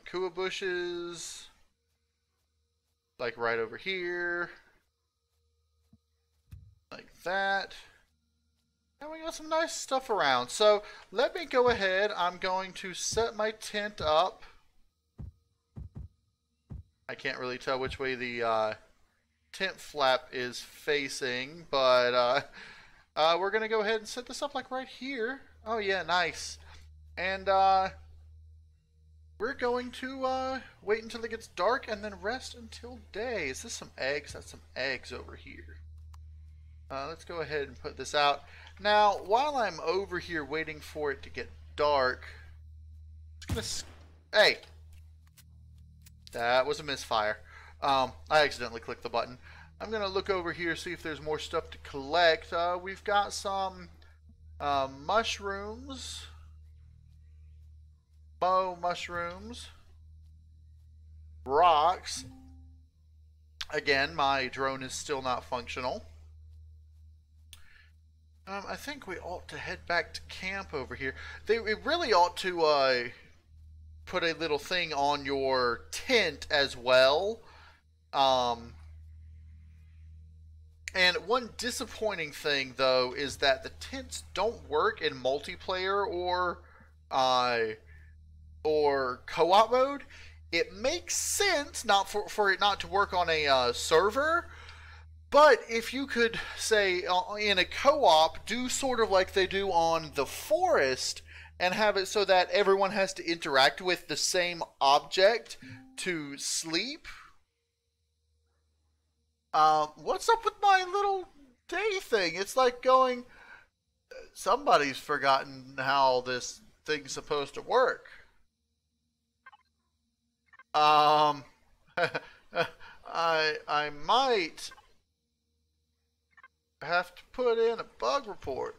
Kua bushes. Like right over here. Like that. And we got some nice stuff around. So let me go ahead. I'm going to set my tent up. I can't really tell which way the tent flap is facing, but we're going to go ahead and set this up like right here. Oh yeah, nice. And we're going to wait until it gets dark and then rest until day. Is this some eggs? That's some eggs over here. Let's go ahead and put this out. Now, while I'm over here waiting for it to get dark, I'm just gonna... Hey! That was a misfire. I accidentally clicked the button. I'm going to look over here, see if there's more stuff to collect. We've got some mushrooms. Mushrooms. Rocks. Again, my drone is still not functional. I think we ought to head back to camp over here. We really ought to put a little thing on your tent as well. And one disappointing thing, though, is that the tents don't work in multiplayer or co-op mode. It makes sense not for it not to work on a server. But if you could, say, in a co-op, do sort of like they do on The Forest, and have it so that everyone has to interact with the same object to sleep. What's up with my little day thing? It's like going, somebody's forgotten how this thing's supposed to work. Um, I might have to put in a bug report.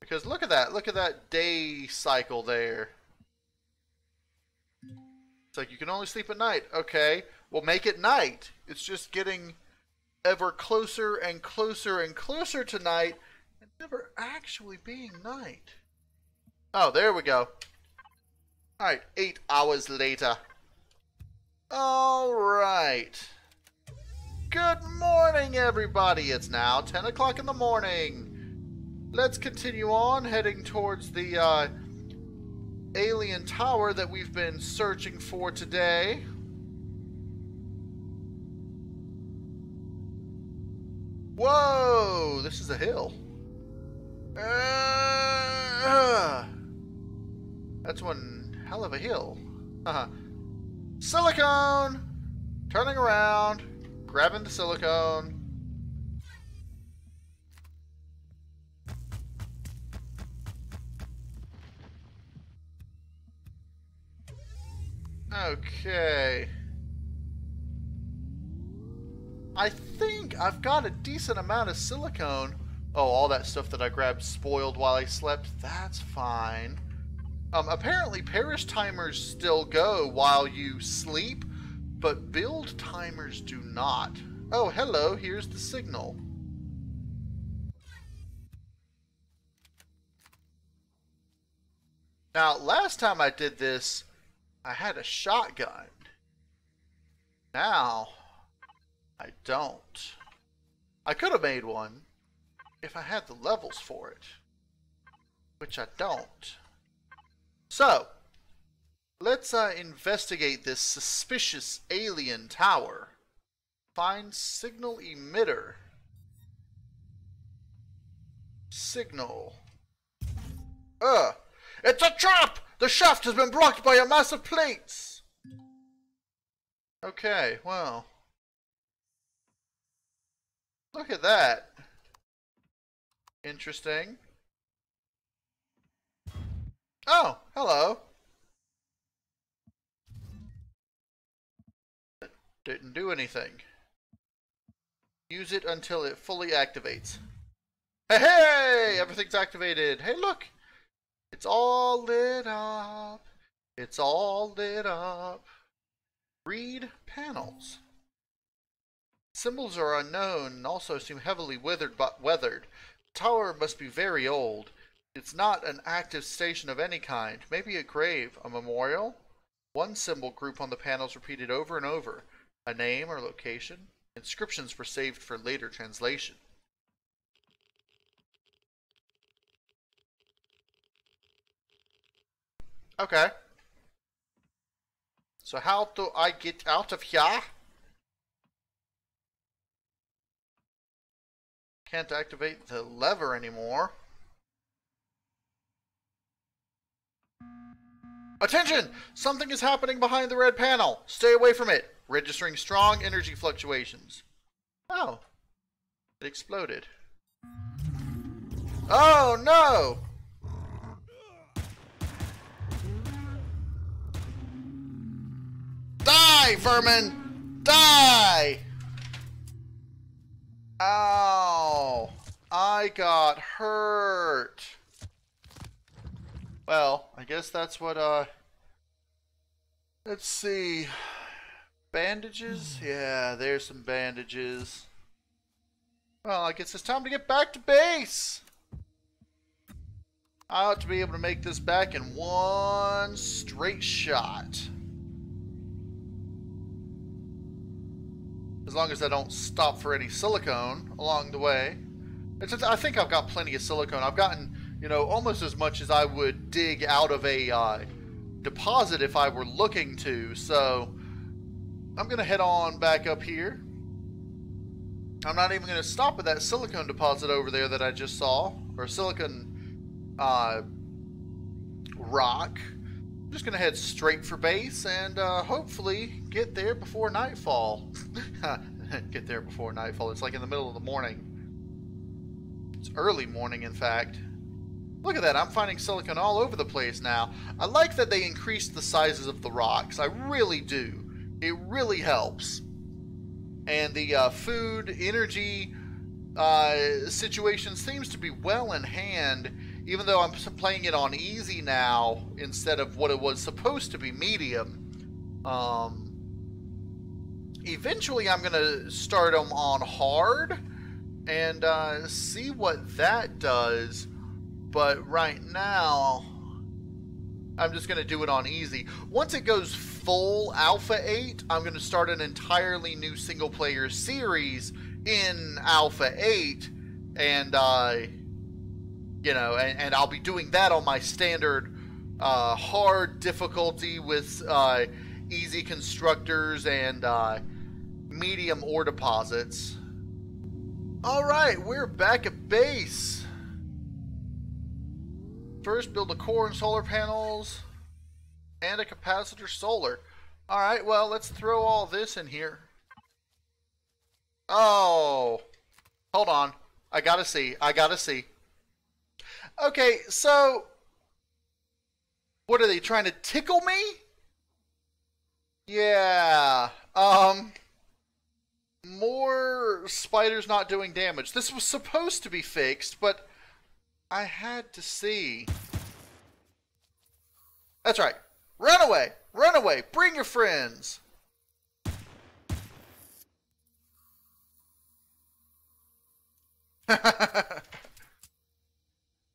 Because look at that day cycle there. It's like you can only sleep at night. Okay, well make it night. It's just getting ever closer and closer and closer to night and never actually being night. Oh, there we go. Alright, 8 hours later. Alright. Good morning, everybody. It's now 10 o'clock in the morning. Let's continue on, heading towards the alien tower that we've been searching for today. Whoa! This is a hill. That's one hell of a hill. Silicone! Turning around, grabbing the silicone. Okay. I think I've got a decent amount of silicone. Oh, all that stuff that I grabbed spoiled while I slept. That's fine. Apparently perish timers still go while you sleep, but build timers do not. Oh, hello, here's the signal. Now, last time I did this, I had a shotgun. Now, I don't. I could have made one if I had the levels for it, which I don't. So, let's investigate this suspicious alien tower. Find signal emitter. Signal. It's a trap! The shaft has been blocked by a mass of plates! Okay, well. Look at that. Interesting. Oh, hello. It didn't do anything. Use it until it fully activates. Hey, hey! Everything's activated. Hey, look! It's all lit up. It's all lit up. Read panels. Symbols are unknown and also seem heavily weathered. The tower must be very old. It's not an active station of any kind. Maybe a grave, a memorial. One symbol group on the panels repeated over and over. A name or location. Inscriptions were saved for later translation. Okay. So how do I get out of here? Can't activate the lever anymore. Attention! Something is happening behind the red panel. Stay away from it. Registering strong energy fluctuations. Oh. It exploded. Oh no! Die, vermin! Die! Ow! I got hurt. Well, I guess that's what, let's see. Bandages? Yeah, there's some bandages. Well, I guess it's time to get back to base. I ought to be able to make this back in one straight shot. As long as I don't stop for any silicone along the way. I think I've got plenty of silicone. I've gotten, you know, almost as much as I would dig out of a deposit if I were looking to. So I'm going to head on back up here. I'm not even going to stop at that silicone deposit over there that I just saw. Or silicone rock. I'm just going to head straight for base and hopefully get there before nightfall. Get there before nightfall. It's like in the middle of the morning. It's early morning, in fact. Look at that, I'm finding silicon all over the place now. I like that they increased the sizes of the rocks. I really do. It really helps. And the food, energy situation seems to be well in hand, even though I'm playing it on easy now instead of what it was supposed to be, medium. Eventually I'm going to start them on hard and see what that does. But right now, I'm just going to do it on easy. Once it goes full Alpha 8, I'm going to start an entirely new single-player series in Alpha 8. And, you know, and I'll be doing that on my standard hard difficulty with easy constructors and medium ore deposits. Alright, we're back at base. First, build a core and solar panels and a capacitor solar. Alright, well, let's throw all this in here. Oh, hold on. I gotta see. Okay, so what are they trying to tickle me? Yeah. More spiders not doing damage. This was supposed to be fixed, but I had to see. That's right. Run away! Run away! Bring your friends!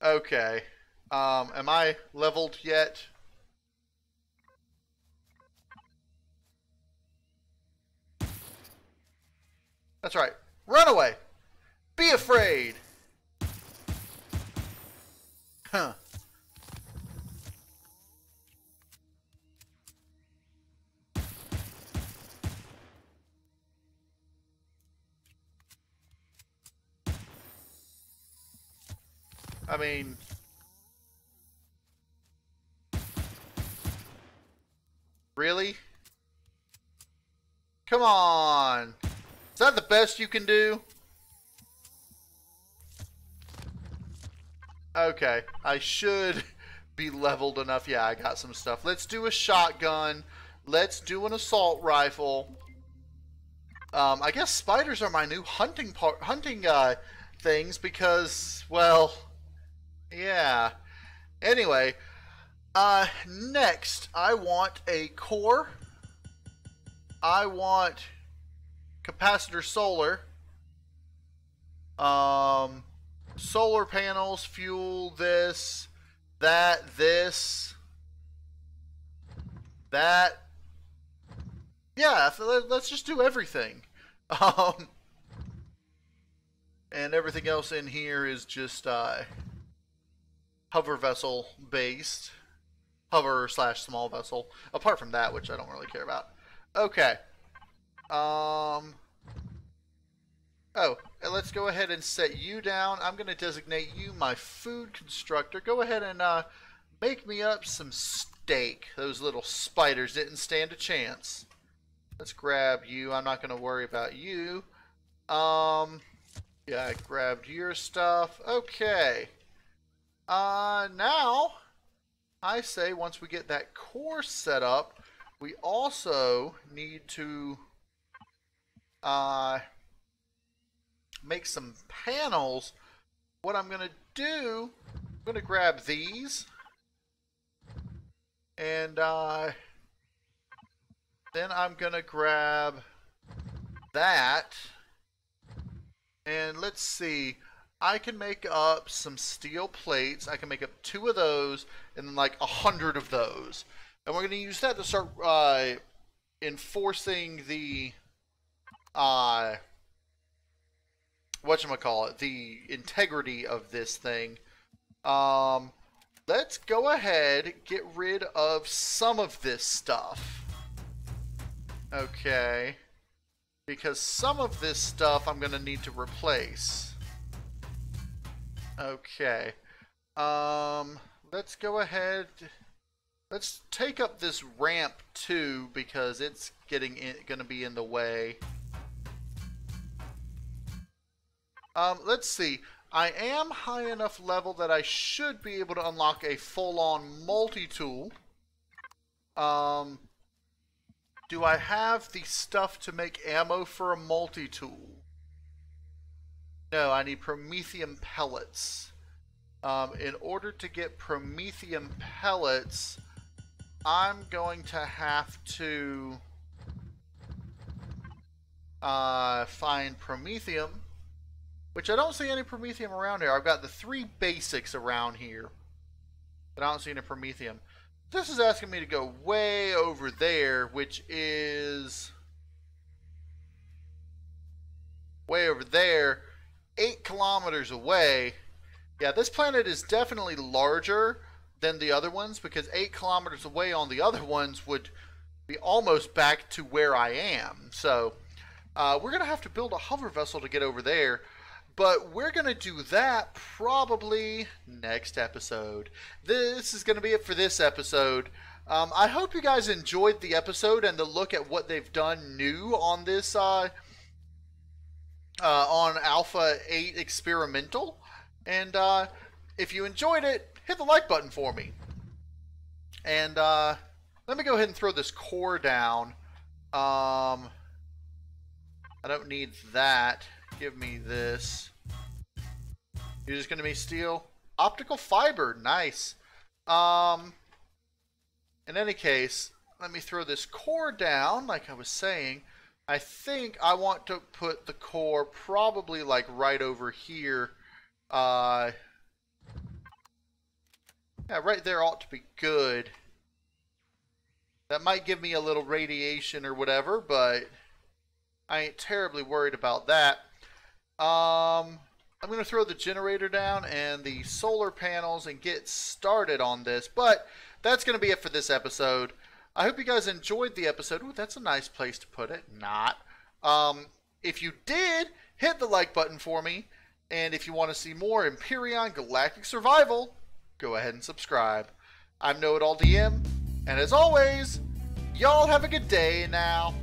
Okay. Am I leveled yet? That's right. Run away! Be afraid! Huh. I mean, really? Come on! Is that the best you can do? Okay, I should be leveled enough. Yeah, I got some stuff. Let's do a shotgun. Let's do an assault rifle. I guess spiders are my new hunting things because, well, yeah. Anyway, next I want a core. I want capacitor solar. Solar panels, fuel, this, that. Yeah, let's just do everything. And everything else in here is just hover vessel based. Hover / small vessel. Apart from that, which I don't really care about. Okay. Oh, let's go ahead and set you down. I'm going to designate you my food constructor. Go ahead and make me up some steak. Those little spiders didn't stand a chance. Let's grab you. I'm not going to worry about you. Yeah, I grabbed your stuff. Okay. Now, I say once we get that core set up, we also need to make some panels. What I'm going to do, I'm going to grab these, and then I'm going to grab that, and let's see, I can make up some steel plates. I can make up 2 of those and then like 100 of those, and we're going to use that to start enforcing the whatchamacallit, the integrity of this thing. Let's go ahead, get rid of some of this stuff. Okay. Because some of this stuff I'm going to need to replace. Okay. Let's go ahead. Let's take up this ramp too, because it's going to be in the way. Let's see. I am high enough level that I should be able to unlock a full-on multi-tool. Do I have the stuff to make ammo for a multi-tool? No, I need promethium pellets. In order to get promethium pellets, I'm going to have to find promethium, which I don't see any promethium around here. I've got the 3 basics around here, but I don't see any promethium. This is asking me to go way over there, which is way over there, 8 kilometers away. Yeah, this planet is definitely larger than the other ones, because 8 kilometers away on the other ones would be almost back to where I am. So we're going to have to build a hover vessel to get over there, but we're going to do that probably next episode. This is going to be it for this episode. I hope you guys enjoyed the episode and the look at what they've done new on this on Alpha 8 Experimental. And if you enjoyed it, hit the like button for me. And let me go ahead and throw this core down. I don't need that. Give me this. You're just going to be steel? Optical fiber. Nice. In any case, let me throw this core down like I was saying. I think I want to put the core probably like right over here. Yeah, right there ought to be good. That might give me a little radiation or whatever, but I ain't terribly worried about that. I'm going to throw the generator down and the solar panels and get started on this. But that's going to be it for this episode. I hope you guys enjoyed the episode. Ooh, that's a nice place to put it. Not. If you did, hit the like button for me. And if you want to see more Empyrion Galactic Survival, go ahead and subscribe. I'm KnowItAllDM. And as always, y'all have a good day now.